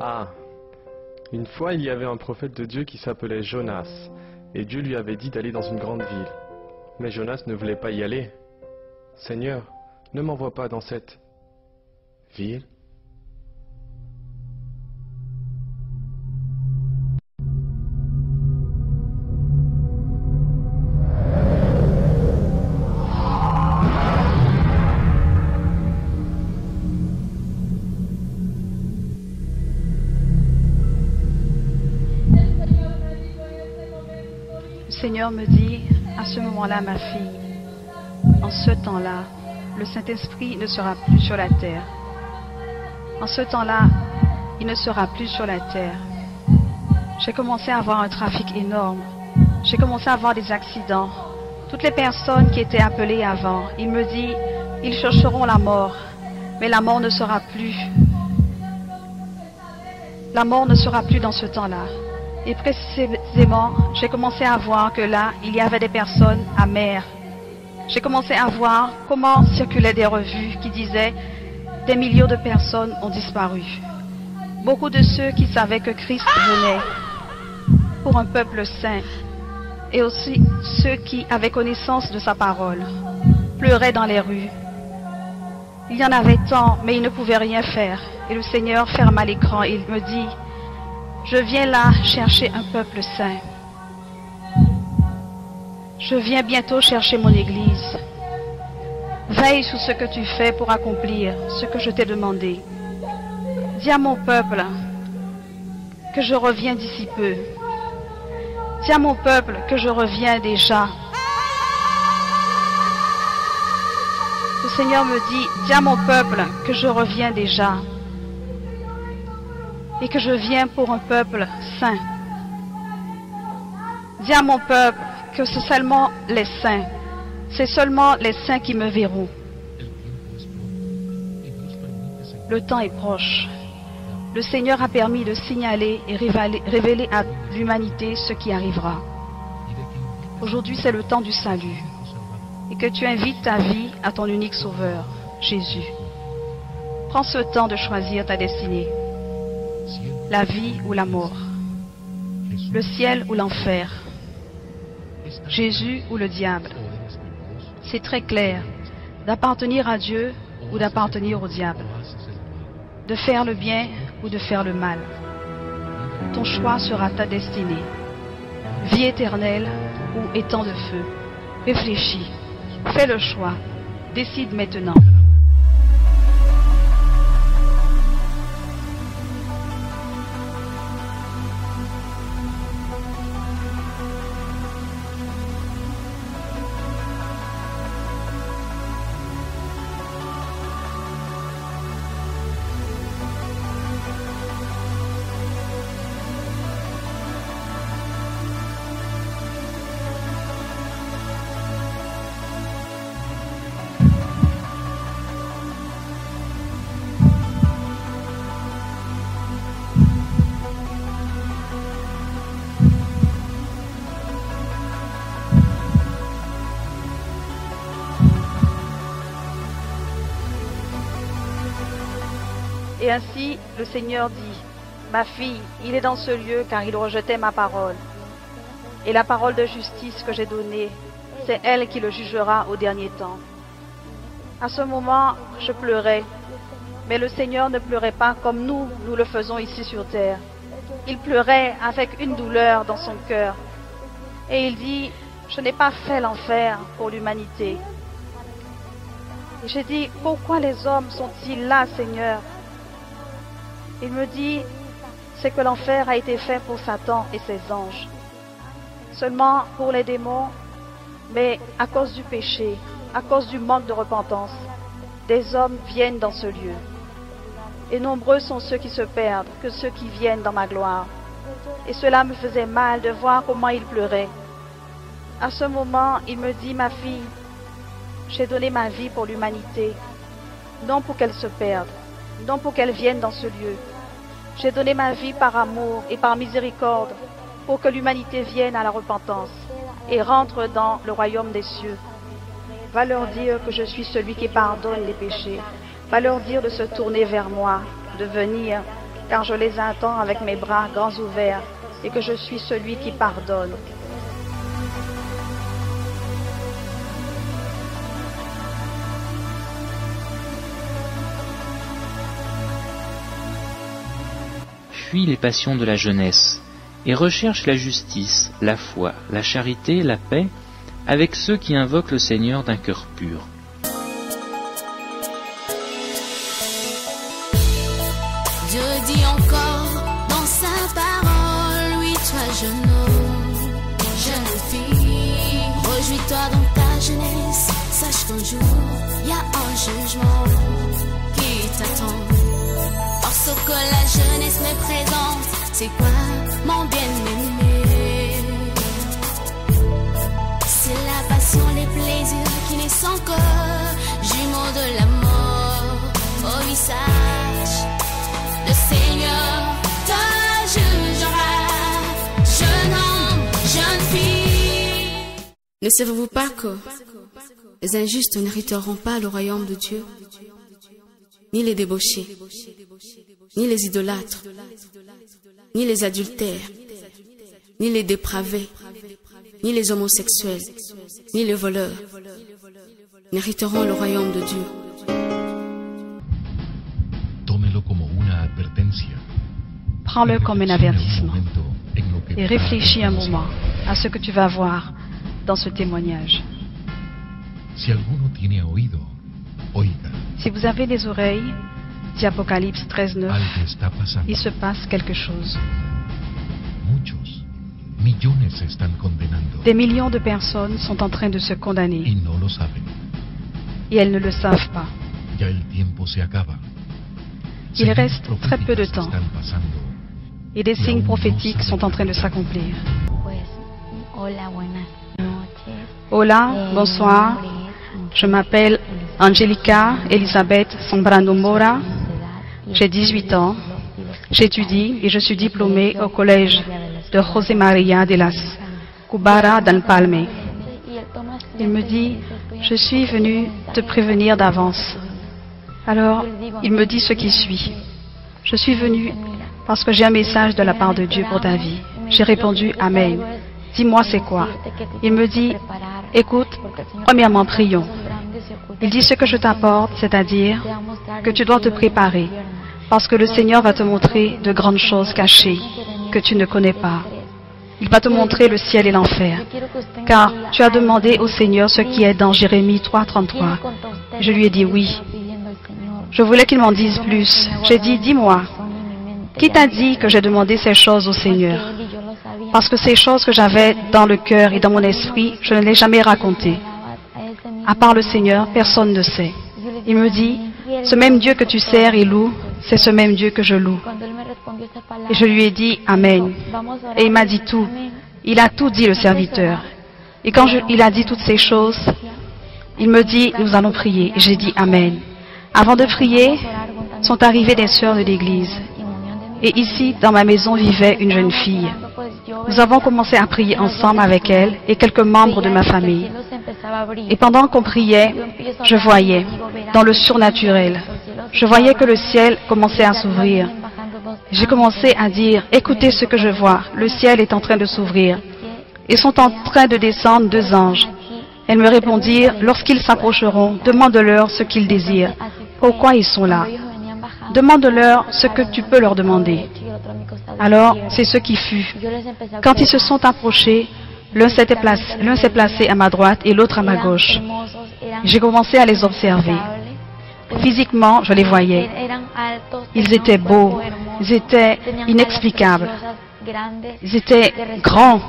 Ah, une fois il y avait un prophète de Dieu qui s'appelait Jonas, et Dieu lui avait dit d'aller dans une grande ville. Mais Jonas ne voulait pas y aller. Seigneur, ne m'envoie pas dans cette ville. Le Seigneur me dit, à ce moment-là, ma fille, en ce temps-là, le Saint-Esprit ne sera plus sur la terre. En ce temps-là, il ne sera plus sur la terre. J'ai commencé à avoir un trafic énorme. J'ai commencé à avoir des accidents. Toutes les personnes qui étaient appelées avant, il me dit, ils chercheront la mort, mais la mort ne sera plus. La mort ne sera plus dans ce temps-là. Et précisément, j'ai commencé à voir que là, il y avait des personnes amères. J'ai commencé à voir comment circulaient des revues qui disaient des millions de personnes ont disparu. Beaucoup de ceux qui savaient que Christ venait pour un peuple saint et aussi ceux qui avaient connaissance de sa parole pleuraient dans les rues. Il y en avait tant, mais ils ne pouvaient rien faire. Et le Seigneur ferma l'écran et il me dit, je viens là chercher un peuple saint. Je viens bientôt chercher mon église. Veille sur ce que tu fais pour accomplir ce que je t'ai demandé. Dis à mon peuple que je reviens d'ici peu. Dis à mon peuple que je reviens déjà. Le Seigneur me dit, dis à mon peuple que je reviens déjà. Et que je viens pour un peuple saint. Dis à mon peuple que c'est seulement les saints. C'est seulement les saints qui me verront. Le temps est proche. Le Seigneur a permis de signaler et révéler à l'humanité ce qui arrivera. Aujourd'hui, c'est le temps du salut. Et que tu invites ta vie à ton unique sauveur, Jésus. Prends ce temps de choisir ta destinée. La vie ou la mort. Le ciel ou l'enfer. Jésus ou le diable. C'est très clair, d'appartenir à Dieu ou d'appartenir au diable, de faire le bien ou de faire le mal. Ton choix sera ta destinée, vie éternelle ou étang de feu. Réfléchis, fais le choix, décide maintenant. Et ainsi, le Seigneur dit, ma fille, il est dans ce lieu car il rejetait ma parole. Et la parole de justice que j'ai donnée, c'est elle qui le jugera au dernier temps. À ce moment, je pleurais, mais le Seigneur ne pleurait pas comme nous le faisons ici sur terre. Il pleurait avec une douleur dans son cœur. Et il dit, je n'ai pas fait l'enfer pour l'humanité. Et j'ai dit, pourquoi les hommes sont-ils là, Seigneur? Il me dit, c'est que l'enfer a été fait pour Satan et ses anges. Seulement pour les démons, mais à cause du péché, à cause du manque de repentance, des hommes viennent dans ce lieu. Et nombreux sont ceux qui se perdent que ceux qui viennent dans ma gloire. Et cela me faisait mal de voir comment il pleurait. À ce moment, il me dit, ma fille, j'ai donné ma vie pour l'humanité, non pour qu'elle se perde, non pour qu'elle vienne dans ce lieu. J'ai donné ma vie par amour et par miséricorde pour que l'humanité vienne à la repentance et rentre dans le royaume des cieux. Va leur dire que je suis celui qui pardonne les péchés. Va leur dire de se tourner vers moi, de venir car je les attends avec mes bras grands ouverts et que je suis celui qui pardonne. Fuis les passions de la jeunesse et recherche la justice, la foi, la charité, la paix avec ceux qui invoquent le Seigneur d'un cœur pur. Dieu dit encore dans sa parole, oui toi jeune homme, jeune fille, réjouis-toi dans ta jeunesse, sache qu'un jour, y a un jugement qui t'attend. Parce que la jeunesse me présente, c'est quoi mon bien-aimé? C'est la passion, les plaisirs qui ne sont que jumeaux de la mort au visage. Le Seigneur te jugera, jeune homme, jeune fille. Ne savez-vous pas que les injustes n'hériteront pas le royaume de Dieu? Ni les débauchés, ni les idolâtres, ni les adultères, ni les dépravés, ni les homosexuels, ni les voleurs n'hériteront le royaume de Dieu. Prends-le comme un avertissement et réfléchis un moment à ce que tu vas voir dans ce témoignage. Si vous avez des oreilles, dit Apocalypse 13:9, il se passe quelque chose. Des millions de personnes sont en train de se condamner et elles ne le savent pas. Il reste très peu de temps et des signes prophétiques sont en train de s'accomplir. Hola, bonsoir. Je m'appelle Angelica Elizabeth Sombrano Mora. J'ai 18 ans. J'étudie et je suis diplômée au collège de José María de las Cubara d'Al Palme. Il me dit, je suis venu te prévenir d'avance. Alors, il me dit ce qui suit. Je suis venu parce que j'ai un message de la part de Dieu pour ta vie. J'ai répondu, Amen. Dis-moi c'est quoi? Il me dit, écoute, premièrement prions. Il dit ce que je t'apporte, c'est-à-dire que tu dois te préparer, parce que le Seigneur va te montrer de grandes choses cachées que tu ne connais pas. Il va te montrer le ciel et l'enfer, car tu as demandé au Seigneur ce qui est dans Jérémie 3:33. Je lui ai dit oui. Je voulais qu'il m'en dise plus. J'ai dit, dis-moi, qui t'a dit que j'ai demandé ces choses au Seigneur? Parce que ces choses que j'avais dans le cœur et dans mon esprit, je ne les ai jamais racontées. À part le Seigneur, personne ne sait. Il me dit, ce même Dieu que tu sers et loues, c'est ce même Dieu que je loue. Et je lui ai dit, Amen. Et il m'a dit tout. Il a tout dit, le serviteur. Et quand il a dit toutes ces choses, il me dit, nous allons prier. Et j'ai dit, Amen. Avant de prier, sont arrivées des sœurs de l'église. Et ici, dans ma maison, vivait une jeune fille. Nous avons commencé à prier ensemble avec elle et quelques membres de ma famille. Et pendant qu'on priait, je voyais, dans le surnaturel, je voyais que le ciel commençait à s'ouvrir. J'ai commencé à dire, écoutez ce que je vois, le ciel est en train de s'ouvrir. Ils sont en train de descendre 2 anges. Elles me répondirent, lorsqu'ils s'approcheront, demande-leur ce qu'ils désirent. Pourquoi ils sont là? Demande-leur ce que tu peux leur demander. Alors, c'est ce qui fut. Quand ils se sont approchés, l'un s'est placé à ma droite et l'autre à ma gauche. J'ai commencé à les observer. Physiquement, je les voyais. Ils étaient beaux, ils étaient inexplicables. Ils étaient grands,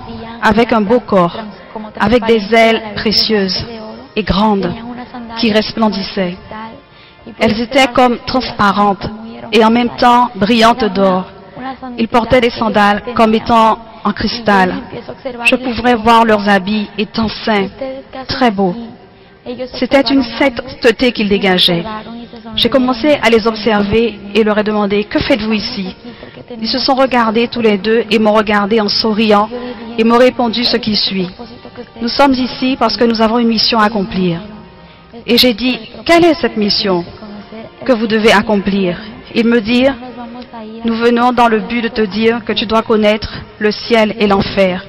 avec un beau corps, avec des ailes précieuses et grandes qui resplendissaient. Elles étaient comme transparentes et en même temps brillantes d'or. Ils portaient des sandales comme étant en cristal. Je pouvais voir leurs habits étant sains, très beaux. C'était une sainteté qu'ils dégageaient. J'ai commencé à les observer et leur ai demandé, que faites-vous ici? Ils se sont regardés tous les deux et m'ont regardé en souriant et m'ont répondu ce qui suit. Nous sommes ici parce que nous avons une mission à accomplir. Et j'ai dit, quelle est cette mission que vous devez accomplir? Ils me dirent, nous venons dans le but de te dire que tu dois connaître le ciel et l'enfer.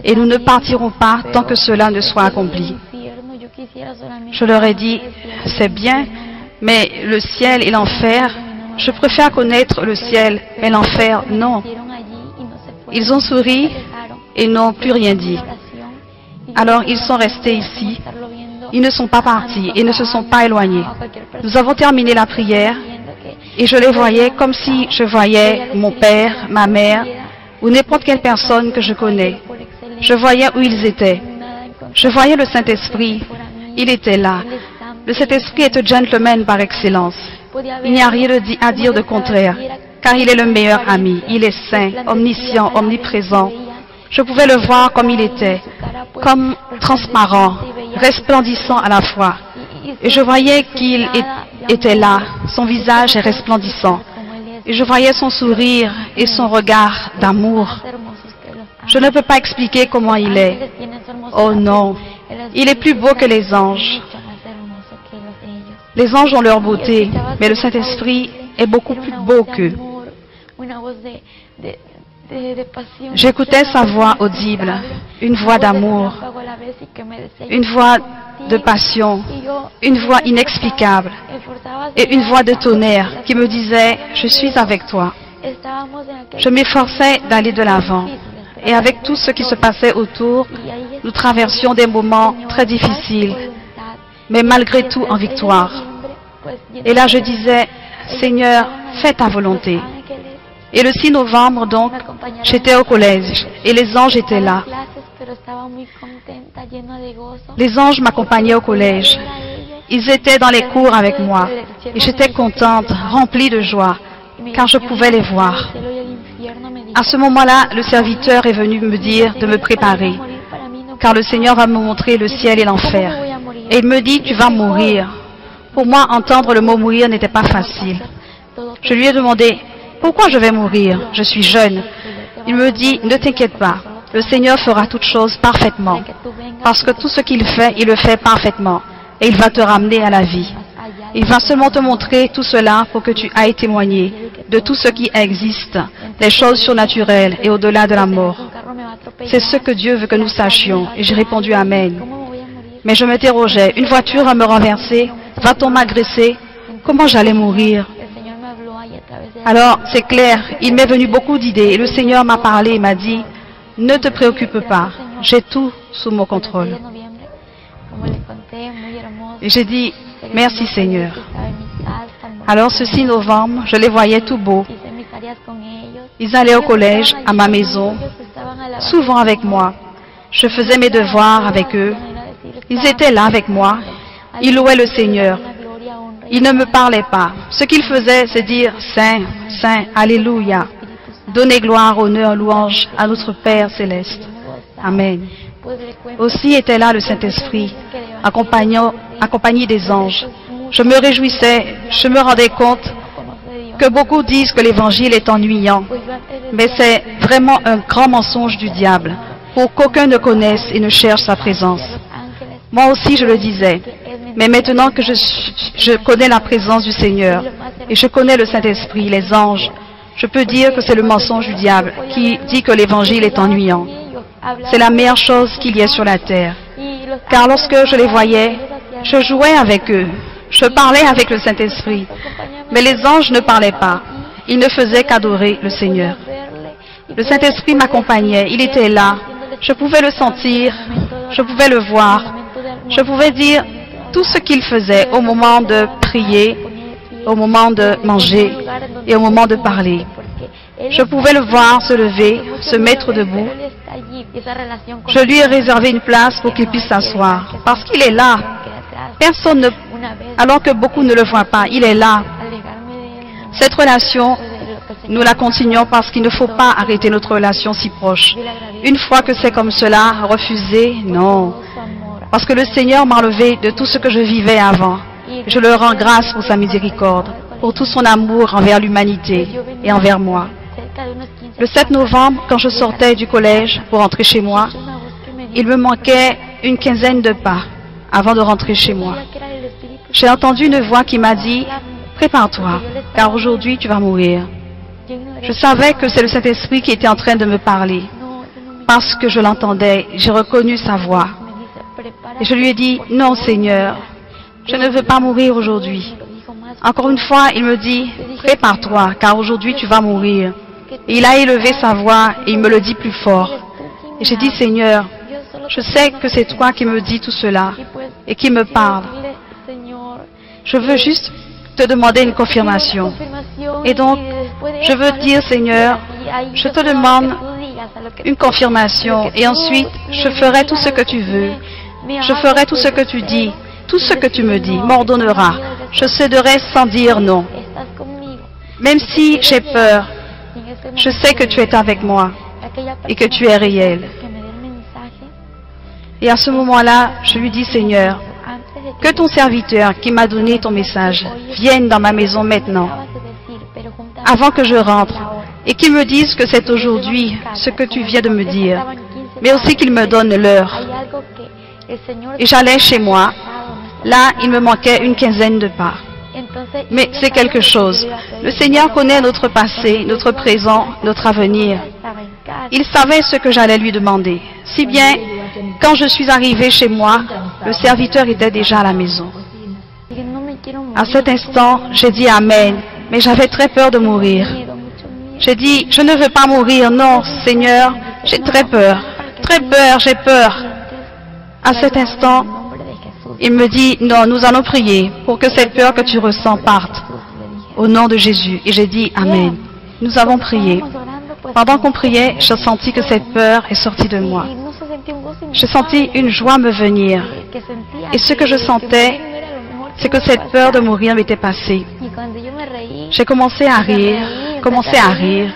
Et nous ne partirons pas tant que cela ne soit accompli. Je leur ai dit, c'est bien, mais le ciel et l'enfer, je préfère connaître le ciel et l'enfer, non. Ils ont souri et n'ont plus rien dit. Alors ils sont restés ici. Ils ne sont pas partis et ne se sont pas éloignés. Nous avons terminé la prière et je les voyais comme si je voyais mon père, ma mère ou n'importe quelle personne que je connais. Je voyais où ils étaient. Je voyais le Saint-Esprit. Il était là. Le Saint-Esprit est un gentleman par excellence. Il n'y a rien à dire de contraire, car il est le meilleur ami. Il est saint, omniscient, omniprésent. Je pouvais le voir comme il était, comme transparent, resplendissant à la fois. Et je voyais qu'il était là, son visage est resplendissant. Et je voyais son sourire et son regard d'amour. Je ne peux pas expliquer comment il est. Oh non, il est plus beau que les anges. Les anges ont leur beauté, mais le Saint-Esprit est beaucoup plus beau qu'eux. J'écoutais sa voix audible, une voix d'amour, une voix de passion, une voix inexplicable et une voix de tonnerre qui me disait « Je suis avec toi ». Je m'efforçais d'aller de l'avant et avec tout ce qui se passait autour, nous traversions des moments très difficiles, mais malgré tout en victoire. Et là je disais « Seigneur, fais ta volonté ». Et le 6 novembre, donc, j'étais au collège et les anges étaient là. Les anges m'accompagnaient au collège. Ils étaient dans les cours avec moi et j'étais contente, remplie de joie, car je pouvais les voir. À ce moment-là, le serviteur est venu me dire de me préparer, car le Seigneur va me montrer le ciel et l'enfer. Et il me dit, tu vas mourir. Pour moi, entendre le mot mourir n'était pas facile. Je lui ai demandé, pourquoi je vais mourir? Je suis jeune. Il me dit, ne t'inquiète pas, le Seigneur fera toutes choses parfaitement, parce que tout ce qu'il fait, il le fait parfaitement, et il va te ramener à la vie. Il va seulement te montrer tout cela pour que tu ailles témoigner de tout ce qui existe, des choses surnaturelles et au-delà de la mort. C'est ce que Dieu veut que nous sachions, et j'ai répondu Amen. Mais je m'interrogeais, une voiture va me renverser, va-t-on m'agresser? Comment j'allais mourir? Alors, c'est clair, il m'est venu beaucoup d'idées et le Seigneur m'a parlé et m'a dit, ne te préoccupe pas, j'ai tout sous mon contrôle. Et j'ai dit, merci Seigneur. Alors, ce 6 novembre, je les voyais tout beaux. Ils allaient au collège, à ma maison, souvent avec moi. Je faisais mes devoirs avec eux. Ils étaient là avec moi. Ils louaient le Seigneur. Ils ne me parlaient pas. Ce qu'ils faisaient, c'est dire « Saint, Saint, Alléluia ». Donnez gloire, honneur, louange à notre Père céleste. Amen. Aussi était là le Saint-Esprit, accompagné des anges. Je me réjouissais, je me rendais compte que beaucoup disent que l'Évangile est ennuyant. Mais c'est vraiment un grand mensonge du diable, pour qu'aucun ne connaisse et ne cherche sa présence. Moi aussi je le disais. Mais maintenant que je connais la présence du Seigneur et je connais le Saint-Esprit, les anges, je peux dire que c'est le mensonge du diable qui dit que l'Évangile est ennuyant. C'est la meilleure chose qu'il y ait sur la terre. Car lorsque je les voyais, je jouais avec eux, je parlais avec le Saint-Esprit. Mais les anges ne parlaient pas, ils ne faisaient qu'adorer le Seigneur. Le Saint-Esprit m'accompagnait, il était là, je pouvais le sentir, je pouvais le voir, je pouvais dire tout ce qu'il faisait au moment de prier, au moment de manger et au moment de parler. Je pouvais le voir se lever, se mettre debout. Je lui ai réservé une place pour qu'il puisse s'asseoir, parce qu'il est là. Personne ne... Alors que beaucoup ne le voient pas, il est là. Cette relation, nous la continuons parce qu'il ne faut pas arrêter notre relation si proche. Une fois que c'est comme cela, refuser, non. Parce que le Seigneur m'a enlevé de tout ce que je vivais avant. Je le rends grâce pour sa miséricorde, pour tout son amour envers l'humanité et envers moi. Le 7 novembre, quand je sortais du collège pour rentrer chez moi, il me manquait une quinzaine de pas avant de rentrer chez moi. J'ai entendu une voix qui m'a dit « Prépare-toi, car aujourd'hui tu vas mourir. » Je savais que c'est le Saint-Esprit qui était en train de me parler. Parce que je l'entendais, j'ai reconnu sa voix. Et je lui ai dit, non Seigneur, je ne veux pas mourir aujourd'hui. Encore une fois, il me dit, prépare-toi, car aujourd'hui tu vas mourir. Et il a élevé sa voix et il me le dit plus fort. Et j'ai dit, Seigneur, je sais que c'est toi qui me dis tout cela et qui me parle. Je veux juste te demander une confirmation. Et donc, je veux dire, Seigneur, je te demande une confirmation et ensuite, je ferai tout ce que tu veux. Je ferai tout ce que tu dis. Tout ce que tu me dis m'ordonnera. Je céderai sans dire non. Même si j'ai peur, je sais que tu es avec moi et que tu es réel. Et à ce moment-là, je lui dis, Seigneur, que ton serviteur qui m'a donné ton message vienne dans ma maison maintenant, avant que je rentre, et qu'il me dise que c'est aujourd'hui ce que tu viens de me dire, mais aussi qu'il me donne l'heure. Et j'allais chez moi. Là, il me manquait une quinzaine de pas. Mais c'est quelque chose. Le Seigneur connaît notre passé, notre présent, notre avenir. Il savait ce que j'allais lui demander. Si bien, quand je suis arrivée chez moi, le serviteur était déjà à la maison. À cet instant, j'ai dit Amen, mais j'avais très peur de mourir. J'ai dit, je ne veux pas mourir, non, Seigneur, j'ai très peur, j'ai peur. À cet instant, il me dit, non, nous allons prier pour que cette peur que tu ressens parte. Au nom de Jésus. Et j'ai dit, Amen. Nous avons prié. Pendant qu'on priait, j'ai senti que cette peur est sortie de moi. J'ai senti une joie me venir. Et ce que je sentais, c'est que cette peur de mourir m'était passée. J'ai commencé à rire,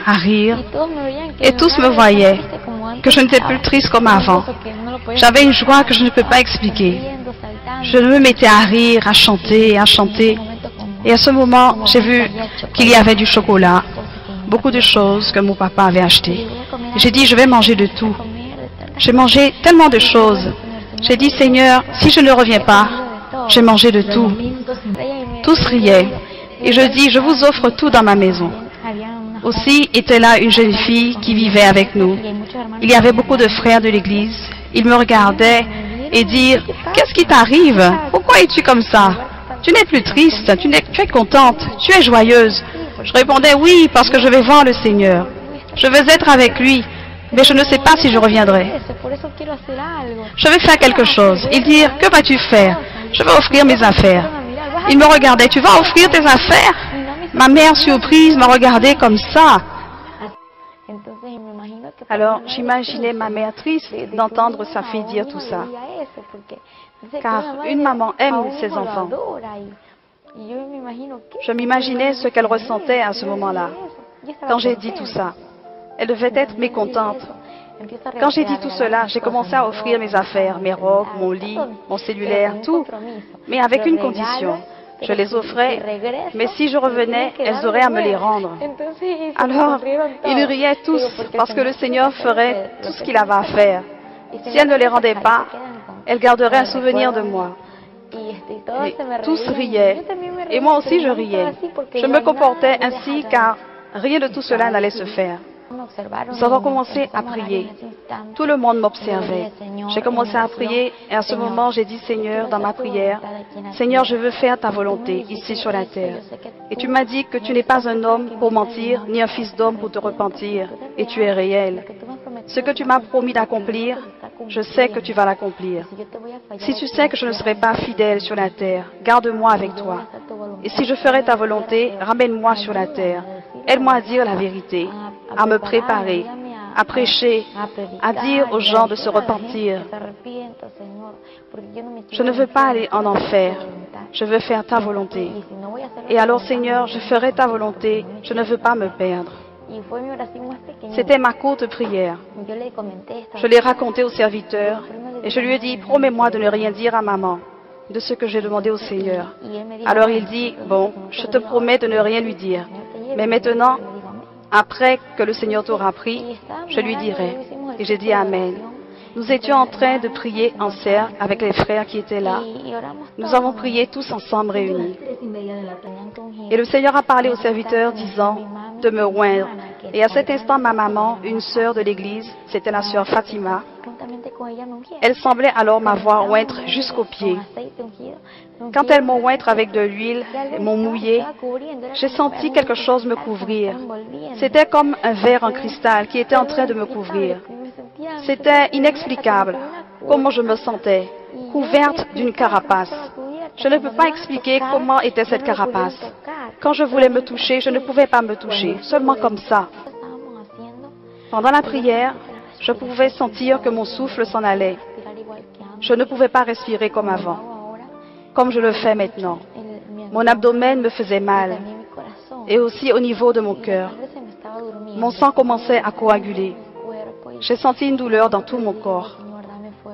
à rire. Et tous me voyaient, que je n'étais plus triste comme avant. J'avais une joie que je ne peux pas expliquer. Je me mettais à rire, à chanter. Et à ce moment, j'ai vu qu'il y avait du chocolat, beaucoup de choses que mon papa avait achetées. J'ai dit, je vais manger de tout. J'ai mangé tellement de choses. J'ai dit, Seigneur, si je ne reviens pas, j'ai mangé de tout. Tous riaient. Et je dis, je vous offre tout dans ma maison. Aussi était là une jeune fille qui vivait avec nous. Il y avait beaucoup de frères de l'église. Ils me regardaient et dirent, qu'est-ce qui t'arrive? Pourquoi es-tu comme ça? Tu n'es plus triste, tu es contente, tu es joyeuse. Je répondais, oui, parce que je vais voir le Seigneur. Je vais être avec lui, mais je ne sais pas si je reviendrai. Je vais faire quelque chose. Ils dirent, que vas-tu faire? Je vais offrir mes affaires. Ils me regardaient, tu vas offrir tes affaires? Ma mère, surprise, m'a regardé comme ça. Alors, j'imaginais ma mère triste d'entendre sa fille dire tout ça. Car une maman aime ses enfants. Je m'imaginais ce qu'elle ressentait à ce moment-là, quand j'ai dit tout ça. Elle devait être mécontente. Quand j'ai dit tout cela, j'ai commencé à offrir mes affaires, mes robes, mon lit, mon cellulaire, tout, mais avec une condition. Je les offrais, mais si je revenais, elles auraient à me les rendre. Alors, ils riaient tous, parce que le Seigneur ferait tout ce qu'il avait à faire. Si elle ne les rendait pas, elle garderait un souvenir de moi. Et tous riaient, et moi aussi je riais. Je me comportais ainsi car rien de tout cela n'allait se faire. Nous avons commencé à prier. Tout le monde m'observait. J'ai commencé à prier et à ce moment j'ai dit, Seigneur, dans ma prière, Seigneur, je veux faire ta volonté ici sur la terre. Et tu m'as dit que tu n'es pas un homme pour mentir, ni un fils d'homme pour te repentir, et tu es réel. Ce que tu m'as promis d'accomplir, je sais que tu vas l'accomplir. Si tu sais que je ne serai pas fidèle sur la terre, garde-moi avec toi. Et si je ferai ta volonté, ramène-moi sur la terre. Aide-moi à dire la vérité, à me préparer, à prêcher, à dire aux gens de se repentir. Je ne veux pas aller en enfer, je veux faire ta volonté. Et alors, Seigneur, je ferai ta volonté, je ne veux pas me perdre. C'était ma courte prière. Je l'ai raconté au serviteur et je lui ai dit, promets-moi de ne rien dire à maman de ce que j'ai demandé au Seigneur. Alors il dit, bon, je te promets de ne rien lui dire. Mais maintenant, après que le Seigneur t'aura pris, je lui dirai. Et j'ai dit Amen. Nous étions en train de prier en cercle avec les frères qui étaient là. Nous avons prié tous ensemble réunis. Et le Seigneur a parlé au serviteur disant, de me oindre. Et à cet instant, ma maman, une sœur de l'église, c'était la sœur Fatima, elle semblait alors m'avoir ointe jusqu'aux pieds. Quand elles m'ont ointe avec de l'huile, m'ont mouillé, j'ai senti quelque chose me couvrir. C'était comme un verre en cristal qui était en train de me couvrir. C'était inexplicable comment je me sentais, couverte d'une carapace. Je ne peux pas expliquer comment était cette carapace. Quand je voulais me toucher, je ne pouvais pas me toucher, seulement comme ça. Pendant la prière, je pouvais sentir que mon souffle s'en allait. Je ne pouvais pas respirer comme avant, comme je le fais maintenant. Mon abdomen me faisait mal, et aussi au niveau de mon cœur. Mon sang commençait à coaguler. J'ai senti une douleur dans tout mon corps.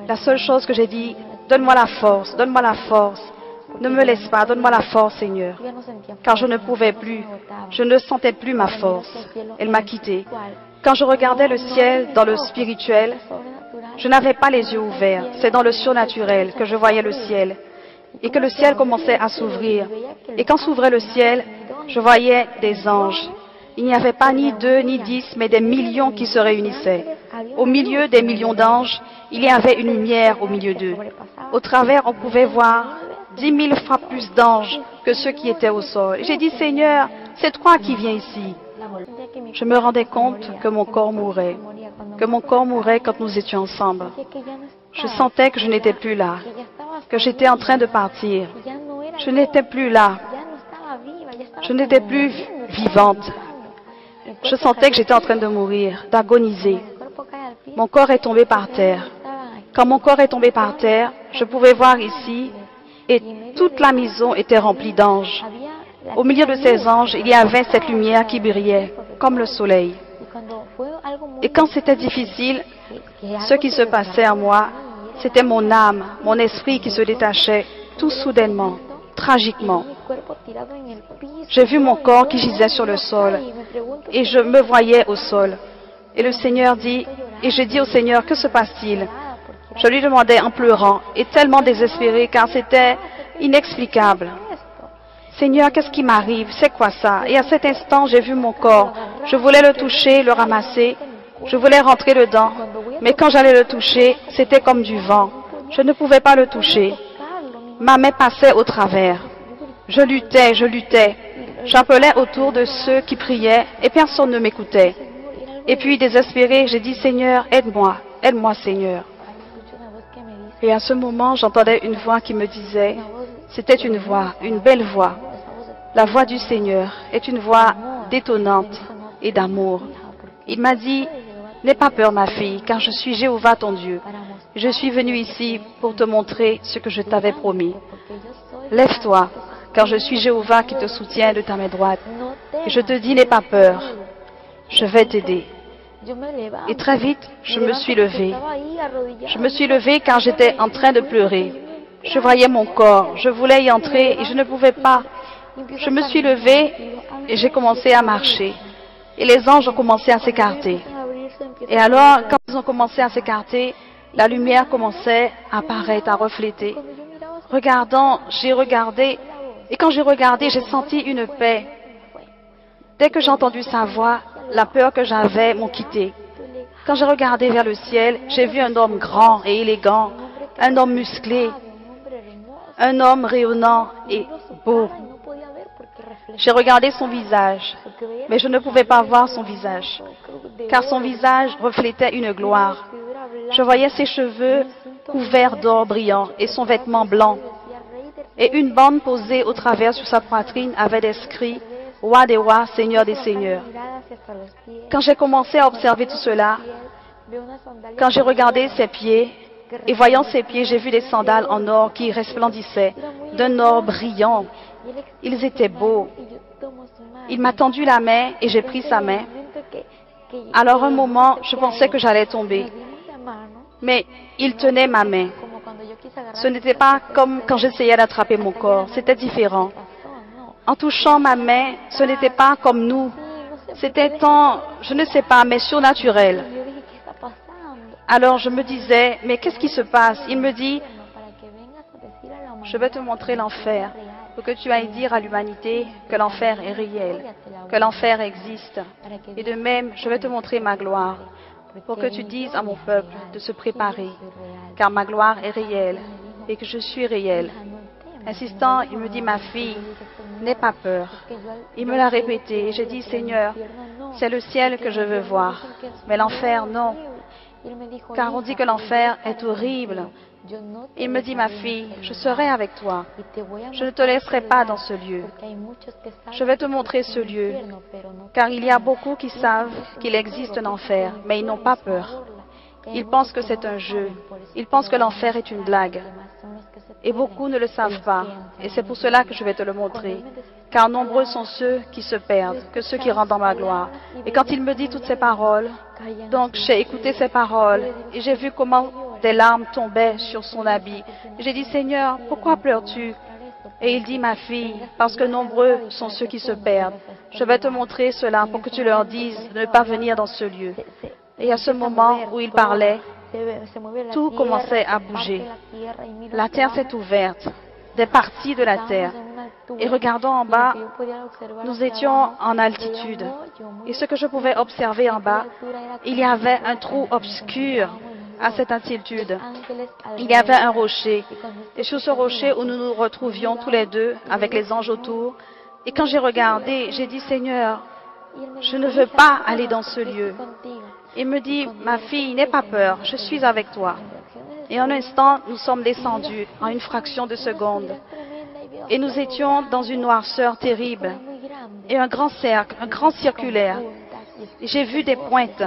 La seule chose que j'ai dit, donne-moi la force, donne-moi la force. Ne me laisse pas, donne-moi la force, Seigneur. Car je ne pouvais plus, je ne sentais plus ma force. Elle m'a quitté. Quand je regardais le ciel dans le spirituel, je n'avais pas les yeux ouverts. C'est dans le surnaturel que je voyais le ciel. Et que le ciel commençait à s'ouvrir. Et quand s'ouvrait le ciel, je voyais des anges. Il n'y avait pas ni 2 ni 10, mais des millions qui se réunissaient. Au milieu des millions d'anges, il y avait une lumière au milieu d'eux. Au travers, on pouvait voir 10 000 fois plus d'anges que ceux qui étaient au sol. J'ai dit, Seigneur, c'est toi qui viens ici. Je me rendais compte que mon corps mourait quand nous étions ensemble. Je sentais que je n'étais plus là, que j'étais en train de partir. Je n'étais plus là. Je n'étais plus vivante. Je sentais que j'étais en train de mourir, d'agoniser. Mon corps est tombé par terre. Quand mon corps est tombé par terre, je pouvais voir ici, et toute la maison était remplie d'anges. Au milieu de ces anges, il y avait cette lumière qui brillait, comme le soleil. Et quand c'était difficile, ce qui se passait à moi, c'était mon âme, mon esprit qui se détachait tout soudainement, tragiquement. J'ai vu mon corps qui gisait sur le sol, et je me voyais au sol. Et le Seigneur dit, et j'ai dit au Seigneur, que se passe-t-il? Je lui demandais en pleurant, et tellement désespéré, car c'était inexplicable. Seigneur, qu'est-ce qui m'arrive? C'est quoi ça? Et à cet instant, j'ai vu mon corps. Je voulais le toucher, le ramasser. Je voulais rentrer dedans. Mais quand j'allais le toucher, c'était comme du vent. Je ne pouvais pas le toucher. Ma main passait au travers. Je luttais, je luttais. J'appelais autour de ceux qui priaient et personne ne m'écoutait. Et puis, désespéré, j'ai dit, Seigneur, aide-moi, aide-moi, Seigneur. Et à ce moment, j'entendais une voix qui me disait, c'était une voix, une belle voix. La voix du Seigneur est une voix détonnante et d'amour. Il m'a dit, n'aie pas peur ma fille, car je suis Jéhovah ton Dieu. Je suis venu ici pour te montrer ce que je t'avais promis. Lève-toi, car je suis Jéhovah qui te soutient de ta main droite. Et je te dis, n'aie pas peur, je vais t'aider. Et très vite, je me suis levée. Je me suis levée car j'étais en train de pleurer. Je voyais mon corps, je voulais y entrer et je ne pouvais pas. Je me suis levée et j'ai commencé à marcher. Et les anges ont commencé à s'écarter. Et alors, quand ils ont commencé à s'écarter, la lumière commençait à apparaître, à refléter. Regardant, j'ai regardé, et quand j'ai regardé, j'ai senti une paix. Dès que j'ai entendu sa voix, la peur que j'avais m'ont quitté. Quand j'ai regardé vers le ciel, j'ai vu un homme grand et élégant, un homme musclé, un homme rayonnant et beau. J'ai regardé son visage, mais je ne pouvais pas voir son visage, car son visage reflétait une gloire. Je voyais ses cheveux couverts d'or brillant et son vêtement blanc. Et une bande posée au travers sur sa poitrine avait inscrit « Roi des rois, Seigneur des seigneurs ». Quand j'ai commencé à observer tout cela, quand j'ai regardé ses pieds, et voyant ses pieds, j'ai vu des sandales en or qui resplendissaient, d'un or brillant. Ils étaient beaux. Il m'a tendu la main et j'ai pris sa main. Alors un moment, je pensais que j'allais tomber. Mais il tenait ma main. Ce n'était pas comme quand j'essayais d'attraper mon corps, c'était différent. En touchant ma main, ce n'était pas comme nous. C'était tant, je ne sais pas, mais surnaturel. Alors je me disais, mais qu'est-ce qui se passe? Il me dit, je vais te montrer l'enfer. pour que tu ailles dire à l'humanité que l'enfer est réel, que l'enfer existe. Et de même, je vais te montrer ma gloire, pour que tu dises à mon peuple de se préparer, car ma gloire est réelle et que je suis réel. Insistant, il me dit, ma fille, n'aie pas peur. Il me l'a répété et j'ai dit, Seigneur, c'est le ciel que je veux voir, mais l'enfer, non. Car on dit que l'enfer est horrible. Il me dit, ma fille, je serai avec toi. Je ne te laisserai pas dans ce lieu. Je vais te montrer ce lieu, car il y a beaucoup qui savent qu'il existe un enfer, mais ils n'ont pas peur. Ils pensent que c'est un jeu. Ils pensent que l'enfer est une blague. Et beaucoup ne le savent pas. Et c'est pour cela que je vais te le montrer. Car nombreux sont ceux qui se perdent, que ceux qui rentrent dans ma gloire. Et quand il me dit toutes ces paroles, donc j'ai écouté ces paroles et j'ai vu comment des larmes tombaient sur son habit. J'ai dit, Seigneur, pourquoi pleures-tu? Et il dit, ma fille, parce que nombreux sont ceux qui se perdent. Je vais te montrer cela pour que tu leur dises de ne pas venir dans ce lieu. Et à ce moment où il parlait, tout commençait à bouger. La terre s'est ouverte, des parties de la terre. Et regardant en bas, nous étions en altitude. Et ce que je pouvais observer en bas, il y avait un trou obscur à cette altitude. Il y avait un rocher. Et sur ce rocher où nous nous retrouvions tous les deux avec les anges autour. Et quand j'ai regardé, j'ai dit, Seigneur, je ne veux pas aller dans ce lieu. Il me dit, ma fille, n'aie pas peur, je suis avec toi. Et en un instant, nous sommes descendus en une fraction de seconde. Et nous étions dans une noirceur terrible. Et un grand cercle, un grand circulaire. Et j'ai vu des pointes.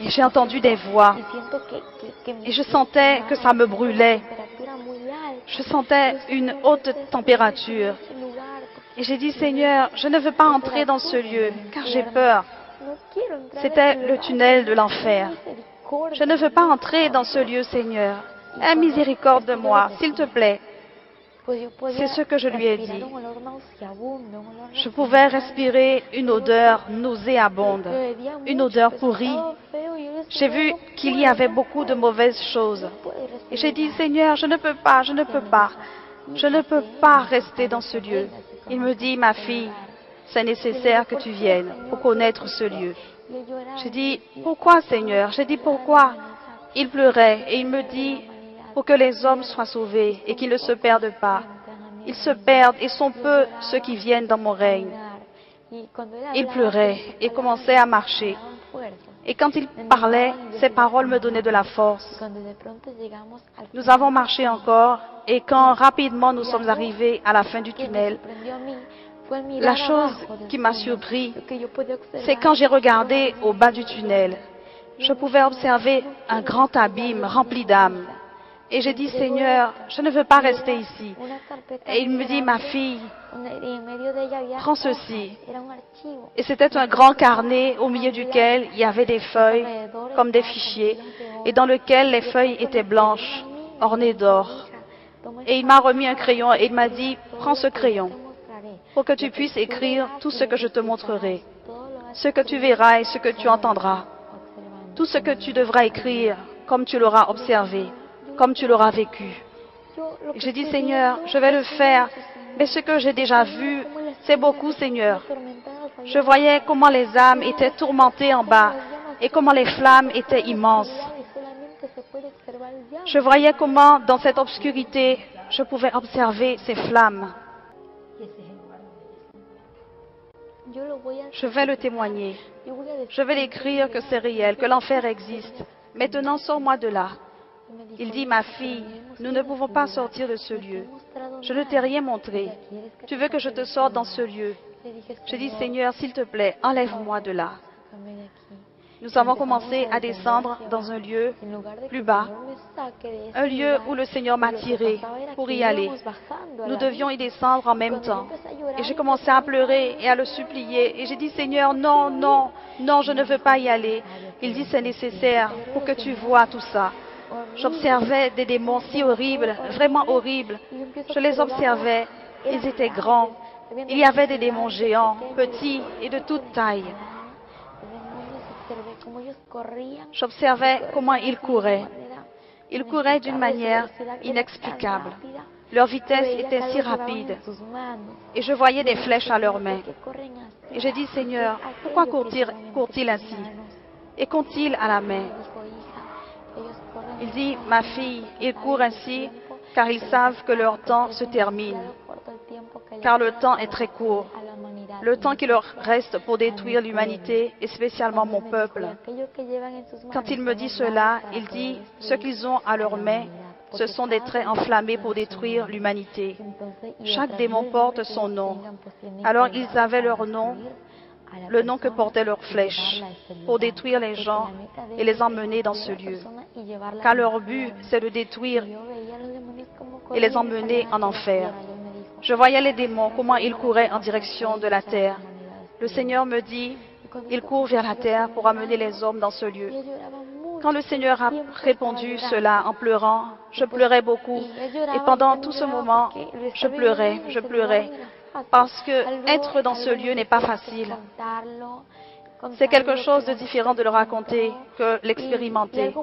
Et j'ai entendu des voix. Et je sentais que ça me brûlait. Je sentais une haute température. Et j'ai dit, Seigneur, je ne veux pas entrer dans ce lieu, car j'ai peur. C'était le tunnel de l'enfer. Je ne veux pas entrer dans ce lieu, Seigneur. Aie miséricorde de moi, s'il te plaît. C'est ce que je lui ai dit. Je pouvais respirer une odeur nauséabonde, une odeur pourrie. J'ai vu qu'il y avait beaucoup de mauvaises choses. Et j'ai dit, Seigneur, je ne peux pas, je ne peux pas. Je ne peux pas rester dans ce lieu. Il me dit, ma fille, c'est nécessaire que tu viennes pour connaître ce lieu. J'ai dit, pourquoi, Seigneur? J'ai dit, pourquoi? Il pleurait et il me dit, pour que les hommes soient sauvés et qu'ils ne se perdent pas. Ils se perdent et sont peu ceux qui viennent dans mon règne. Il pleurait et commençait à marcher. Et quand il parlait, ses paroles me donnaient de la force. Nous avons marché encore et quand rapidement nous sommes arrivés à la fin du tunnel, la chose qui m'a surpris, c'est quand j'ai regardé au bas du tunnel. Je pouvais observer un grand abîme rempli d'âmes. Et j'ai dit, Seigneur, je ne veux pas rester ici. Et il me dit, ma fille, prends ceci. Et c'était un grand carnet au milieu duquel il y avait des feuilles, comme des fichiers, et dans lequel les feuilles étaient blanches, ornées d'or. Et il m'a remis un crayon et il m'a dit, prends ce crayon, pour que tu puisses écrire tout ce que je te montrerai, ce que tu verras et ce que tu entendras, tout ce que tu devras écrire, comme tu l'auras observé, comme tu l'auras vécu. J'ai dit, Seigneur, je vais le faire, mais ce que j'ai déjà vu, c'est beaucoup, Seigneur. Je voyais comment les âmes étaient tourmentées en bas et comment les flammes étaient immenses. Je voyais comment, dans cette obscurité, je pouvais observer ces flammes. Je vais le témoigner. Je vais l'écrire que c'est réel, que l'enfer existe. Maintenant, sors-moi de là. Il dit, ma fille, nous ne pouvons pas sortir de ce lieu. Je ne t'ai rien montré. Tu veux que je te sorte dans ce lieu? J'ai dit, Seigneur, s'il te plaît, enlève-moi de là. Nous avons commencé à descendre dans un lieu plus bas, un lieu où le Seigneur m'a tiré pour y aller. Nous devions y descendre en même temps. Et j'ai commencé à pleurer et à le supplier. Et j'ai dit, Seigneur, non, non, non, je ne veux pas y aller. Il dit, c'est nécessaire pour que tu vois tout ça. J'observais des démons si horribles, vraiment horribles. Je les observais, ils étaient grands. Il y avait des démons géants, petits et de toute taille. J'observais comment ils couraient. Ils couraient d'une manière inexplicable. Leur vitesse était si rapide et je voyais des flèches à leurs mains. Et j'ai dit, Seigneur, pourquoi courent-ils ainsi? Et qu'ont-ils à la main? Il dit, ma fille, ils courent ainsi car ils savent que leur temps se termine, car le temps est très court. Le temps qui leur reste pour détruire l'humanité et spécialement mon peuple. Quand il me dit cela, il dit, ce qu'ils ont à leurs mains, ce sont des traits enflammés pour détruire l'humanité. Chaque démon porte son nom. Alors ils avaient leur nom, le nom que portaient leurs flèches, pour détruire les gens et les emmener dans ce lieu. Car leur but, c'est de détruire et les emmener en enfer. Je voyais les démons, comment ils couraient en direction de la terre. Le Seigneur me dit, ils courent vers la terre pour amener les hommes dans ce lieu. Quand le Seigneur a répondu cela en pleurant, je pleurais beaucoup. Et pendant tout ce moment, je pleurais. Parce que être dans ce lieu n'est pas facile. C'est quelque chose de différent de le raconter que l'expérimenter.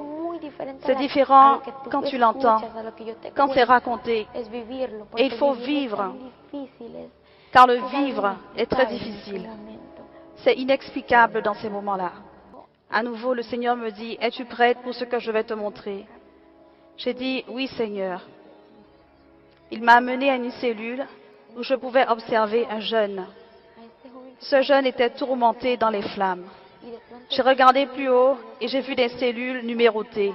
C'est différent quand tu l'entends, quand c'est raconté. Et il faut vivre, car le vivre est très difficile. C'est inexplicable dans ces moments-là. À nouveau, le Seigneur me dit, es-tu prête pour ce que je vais te montrer? J'ai dit, oui Seigneur. Il m'a amené à une cellule où je pouvais observer un jeune. Ce jeune était tourmenté dans les flammes. J'ai regardé plus haut et j'ai vu des cellules numérotées.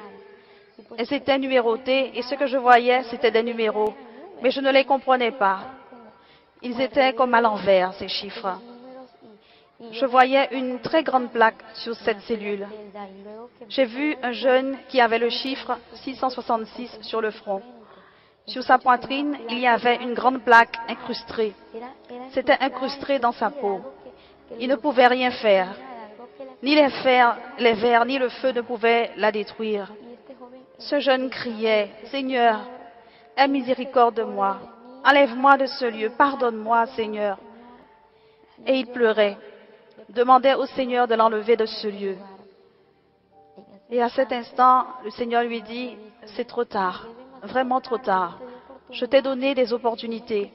Elles étaient numérotées et ce que je voyais, c'était des numéros. Mais je ne les comprenais pas. Ils étaient comme à l'envers, ces chiffres. Je voyais une très grande plaque sur cette cellule. J'ai vu un jeune qui avait le chiffre 666 sur le front. Sur sa poitrine, il y avait une grande plaque incrustée. C'était incrusté dans sa peau. Il ne pouvait rien faire. Ni les vers, ni le feu ne pouvaient la détruire. Ce jeune criait, « Seigneur, aie miséricorde de moi. Enlève-moi de ce lieu. Pardonne-moi, Seigneur. » Et il pleurait, demandait au Seigneur de l'enlever de ce lieu. Et à cet instant, le Seigneur lui dit, « C'est trop tard, vraiment trop tard. Je t'ai donné des opportunités.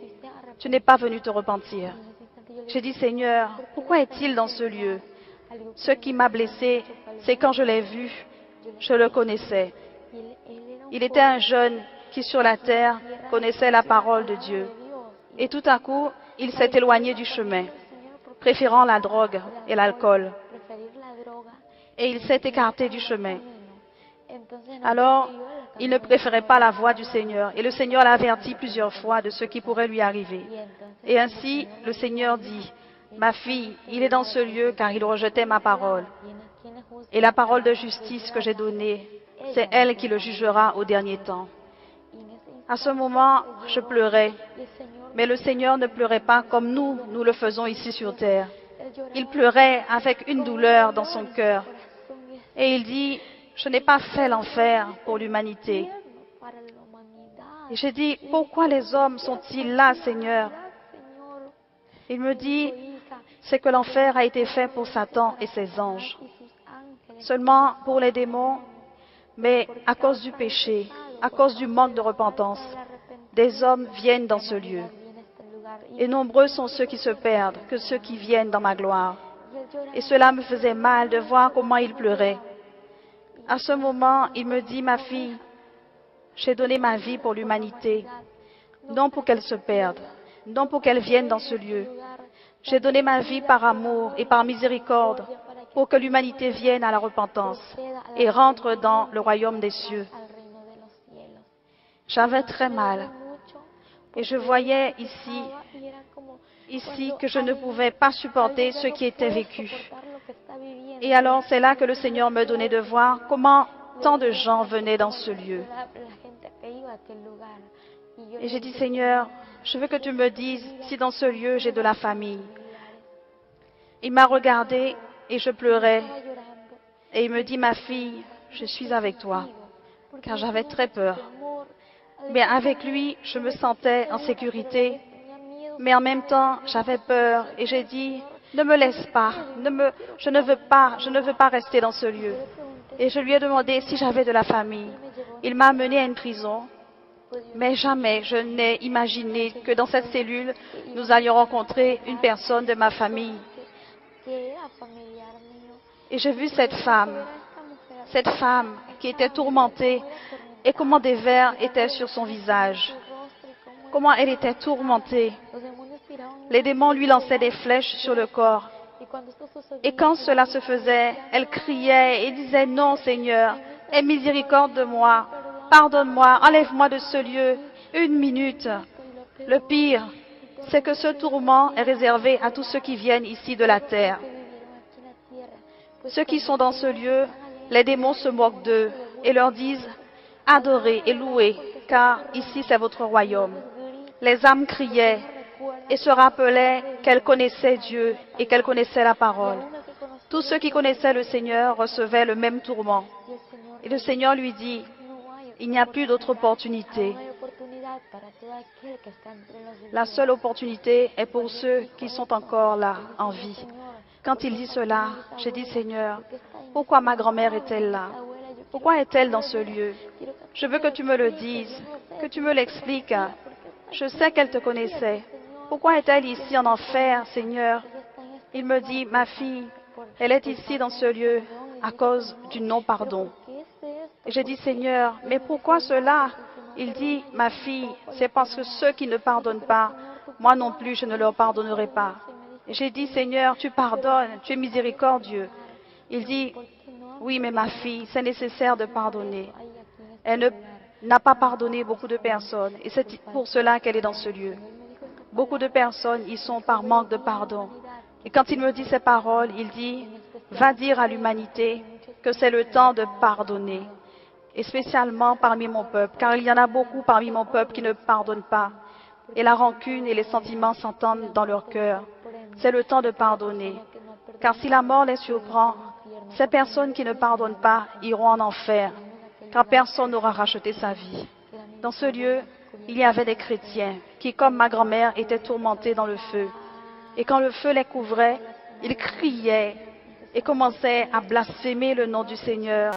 Tu n'es pas venu te repentir. » J'ai dit, « Seigneur, pourquoi est-il dans ce lieu? Ce qui m'a blessé, c'est quand je l'ai vu, je le connaissais. Il était un jeune qui sur la terre connaissait la parole de Dieu. Et tout à coup, il s'est éloigné du chemin, préférant la drogue et l'alcool. Et il s'est écarté du chemin. Alors, il ne préférait pas la voix du Seigneur. Et le Seigneur l'a averti plusieurs fois de ce qui pourrait lui arriver. Et ainsi, le Seigneur dit, « Ma fille, il est dans ce lieu car il rejetait ma parole. Et la parole de justice que j'ai donnée, c'est elle qui le jugera au dernier temps. » À ce moment, je pleurais. Mais le Seigneur ne pleurait pas comme nous le faisons ici sur terre. Il pleurait avec une douleur dans son cœur. Et il dit, « Je n'ai pas fait l'enfer pour l'humanité. » Et j'ai dit, « Pourquoi les hommes sont-ils là, Seigneur? » Il me dit, « C'est que l'enfer a été fait pour Satan et ses anges. Seulement pour les démons, mais à cause du péché, à cause du manque de repentance, des hommes viennent dans ce lieu. Et nombreux sont ceux qui se perdent que ceux qui viennent dans ma gloire. » Et cela me faisait mal de voir comment il pleurait. À ce moment, il me dit, « Ma fille, j'ai donné ma vie pour l'humanité, non pour qu'elle se perde, non pour qu'elle vienne dans ce lieu. J'ai donné ma vie par amour et par miséricorde pour que l'humanité vienne à la repentance et rentre dans le royaume des cieux. » J'avais très mal et je voyais ici que je ne pouvais pas supporter ce qui était vécu. Et alors c'est là que le Seigneur me donnait de voir comment tant de gens venaient dans ce lieu. Et j'ai dit, Seigneur, je veux que tu me dises si dans ce lieu j'ai de la famille. Il m'a regardé et je pleurais. Et il me dit, ma fille, je suis avec toi, car j'avais très peur. Mais avec lui, je me sentais en sécurité, mais en même temps, j'avais peur. Et j'ai dit, ne me laisse pas, je ne veux pas rester dans ce lieu. Et je lui ai demandé si j'avais de la famille. Il m'a amené à une prison Mais jamais je n'ai imaginé que dans cette cellule, nous allions rencontrer une personne de ma famille. Et j'ai vu cette femme qui était tourmentée, et comment des vers étaient sur son visage. Comment elle était tourmentée. Les démons lui lançaient des flèches sur le corps. Et quand cela se faisait, elle criait et disait: non, Seigneur, aie miséricorde de moi, pardonne-moi, enlève-moi de ce lieu, 1 minute. Le pire, c'est que ce tourment est réservé à tous ceux qui viennent ici de la terre. Ceux qui sont dans ce lieu, les démons se moquent d'eux et leur disent: adorez et louez, car ici c'est votre royaume. Les âmes criaient et se rappelaient qu'elles connaissaient Dieu et qu'elles connaissaient la parole. Tous ceux qui connaissaient le Seigneur recevaient le même tourment. Et le Seigneur lui dit: il n'y a plus d'autre opportunité. La seule opportunité est pour ceux qui sont encore là, en vie. Quand il dit cela, j'ai dit: Seigneur, pourquoi ma grand-mère est-elle là? Pourquoi est-elle dans ce lieu? Je veux que tu me le dises, que tu me l'expliques. Je sais qu'elle te connaissait. Pourquoi est-elle ici en enfer, Seigneur? Il me dit: ma fille, elle est ici dans ce lieu à cause du non-pardon. Et j'ai dit: Seigneur, mais pourquoi cela? Il dit: ma fille, c'est parce que ceux qui ne pardonnent pas, moi non plus je ne leur pardonnerai pas. Et j'ai dit: Seigneur, tu pardonnes, tu es miséricordieux. Il dit: oui, mais ma fille, c'est nécessaire de pardonner. Elle n'a pas pardonné beaucoup de personnes et c'est pour cela qu'elle est dans ce lieu. Beaucoup de personnes y sont par manque de pardon. Et quand il me dit ces paroles, il dit: va dire à l'humanité que c'est le temps de pardonner. Et spécialement parmi mon peuple, car il y en a beaucoup parmi mon peuple qui ne pardonnent pas. Et la rancune et les sentiments s'entendent dans leur cœur. C'est le temps de pardonner. Car si la mort les surprend, ces personnes qui ne pardonnent pas iront en enfer, car personne n'aura racheté sa vie. Dans ce lieu, il y avait des chrétiens qui, comme ma grand-mère, étaient tourmentés dans le feu. Et quand le feu les couvrait, ils criaient et commençaient à blasphémer le nom du Seigneur.